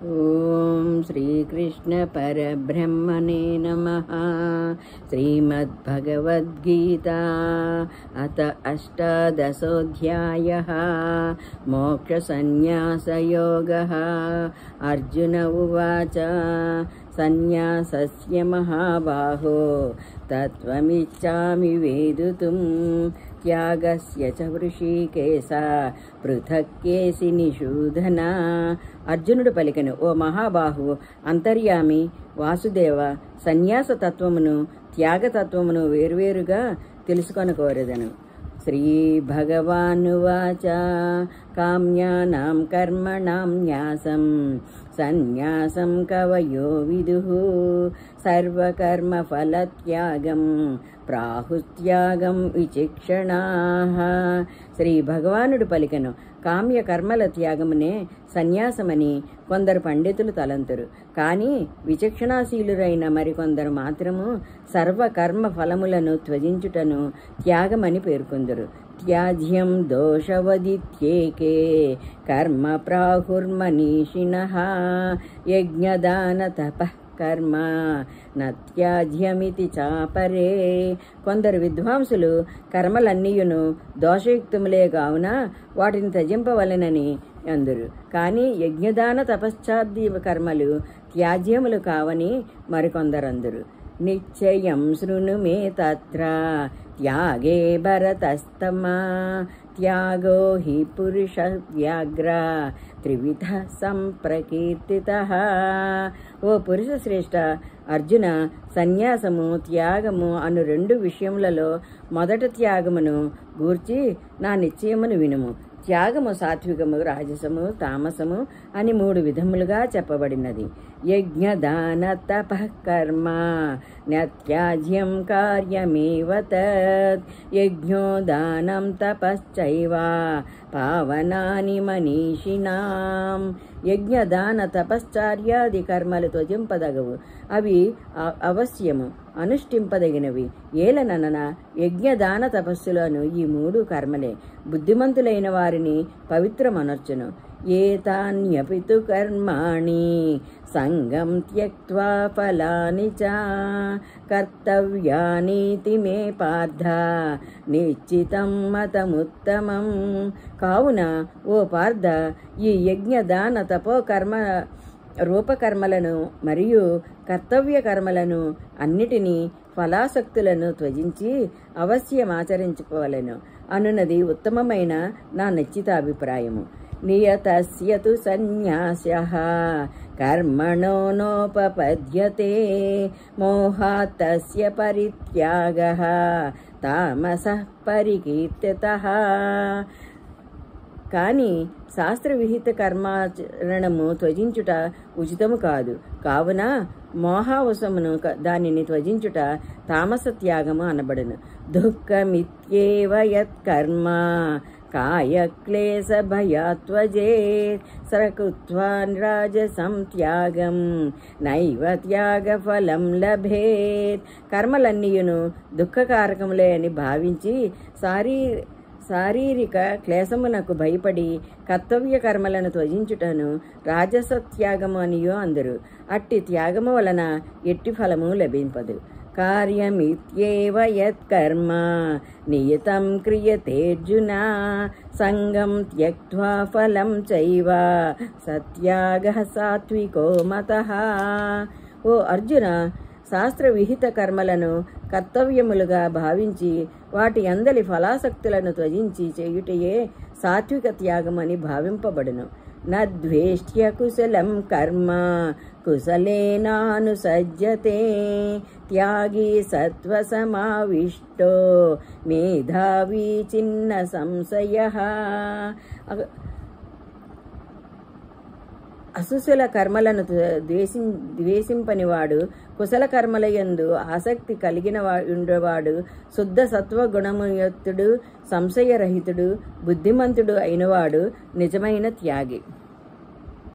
ఓం శ్రీకృష్ణ పరబ్రహ్మణే నమః. శ్రీమద్భగవద్గీత అత అష్టాదశోऽధ్యాయः. మోక్షసన్యాసయోగः. అర్జున ఉవాచ సన్యాసస్య మహాబాహో తత్వమిచ్చామి వేదితుం త్యాగస్య చ వృషీకేశ పృథక్కేసి నిషూదన. అర్జునుడు పలికెను, ఓ మహాబాహు, అంతర్యామి వాసుదేవ, సన్యాస తత్వమును త్యాగతత్వమును వేర్వేరుగా తెలుసుకొనకోరెదను. శ్రీ భగవానువాచ కామ్యానాం కర్మణాం న్యాసం సన్యాసం కవయో విదుః సర్వకర్మఫలత్యాగం ప్రాహుత్యాగం విచక్షణాః. శ్రీ భగవానుడు పలికెను, కామ్య కర్మల త్యాగమునే సన్యాసమని కొందరు పండితులు తలంతురు. కానీ విచక్షణాశీలురైన మరికొందరు మాత్రము సర్వకర్మ ఫలములను త్యజించుటను త్యాగమని పేర్కొందురు. త్యాజ్యం దోషవదిత్యేకే కర్మ ప్రాహుర్మనీషిణః యజ్ఞదాన తపః కర్మ నత్యాజ్యమితి చాపరే. కొందరు విద్వాంసులు కర్మలన్నీయును దోషయుక్తములే కావున వాటిని త్యజింపవలెనని అందురు. కానీ యజ్ఞదాన తపశ్చాది కర్మలు త్యాజ్యములు కావని మరికొందరందురు. నిశ్చయం శృణు మే తత్ర త్యాగే భరతస్తమా త్యాగో హి పురుష వ్యాఘ్ర త్రివిధ సంప్రకీర్తితః. ఓ పురుష శ్రేష్ఠ అర్జున, సన్యాసము త్యాగము అను రెండు విషయములలో మొదట త్యాగమును గూర్చి నా నిశ్చయమును వినుము. త్యాగము సాత్వికము, రాజసము, తామసము అని మూడు విధములుగా చెప్పబడినది. యజ్ఞదాన తపః కర్మ నత్యాజ్యం కార్యమేవ తత్ యజ్ఞో దానం తపశ్చైవ పావనాని మనీషిణాం. యజ్ఞదాన తపశ్చార్యాది కర్మలు త్యజింపదగవు, అవి అవశ్యము అనుష్ఠింపదగినవి. ఏలనన యజ్ఞదాన తపస్సులను ఈ మూడు కర్మలే బుద్ధిమంతులైన వారిని పవిత్రమనర్చును. ఏతాన్యపితు కర్మాణి సంగం త్యక్త్వా ఫలాని చ కర్తవ్యానీతి మే పార్థ నిశ్చితం మతముత్తమం. కావున ఓ పార్థ, ఈ యజ్ఞదాన తపోకర్మ రూపకర్మలను మరియు కర్తవ్య కర్మలను అన్నిటినీ ఫలాసక్తులను త్యజించి అవశ్యమాచరించుకోవలెను అనున్నది ఉత్తమమైన నా నిశ్చితాభిప్రాయము. నియతస్య తు సన్యాస్యః కర్మణో నోపపద్యతే మోహాత్ తస్య పరిత్యాగః తామసః పరికీర్తితః. కానీ శాస్త్రవిహిత కర్మాచరణము త్యజించుట ఉచితము కాదు. కావున మోహావశమును దానిని త్యజించుట తామస త్యాగము అనబడును. దుఃఖమిత్యేవ యత్కర్మ కాయక్లేశ భయాత్వజేత్ సకృత్వా రాజసం త్యాగం నైవ త్యాగ ఫలం లభేత్. కర్మలన్నీయును దుఃఖకారకములే అని భావించి శారీరక క్లేశమునకు భయపడి కర్తవ్య కర్మలను త్యజించుటను రాజస త్యాగము అనియో అందరు. అట్టి త్యాగము వలన ఎట్టి ఫలము లభింపదు. కార్యమిత్యేవ యత్కర్మ నియతం క్రియతేర్జున సంగం త్యక్త్వా ఫలం చైవ సత్యాగః సాత్వికో మతః. ఓ అర్జున, శాస్త్రవిహిత కర్మలను కర్తవ్యములుగా భావించి వాటి అందలి ఫలాసక్తులను త్యజించి చేయుటయే సాత్విక త్యాగమని భావింపబడును. నద్వేష్ట్య కుశలం కర్మ కుశలేనానుసజ్జతే త్యాగి సత్వసమావిష్టో మేధావి చిన్న సంశయః. అసుశల కర్మలను ద్వేషింపనివాడు, కుశల కర్మలయందు ఆసక్తి కలిగిన ఉండేవాడు, శుద్ధ సత్వగుణముయుక్తుడు, సంశయరహితుడు, బుద్ధిమంతుడు అయినవాడు నిజమైన త్యాగి.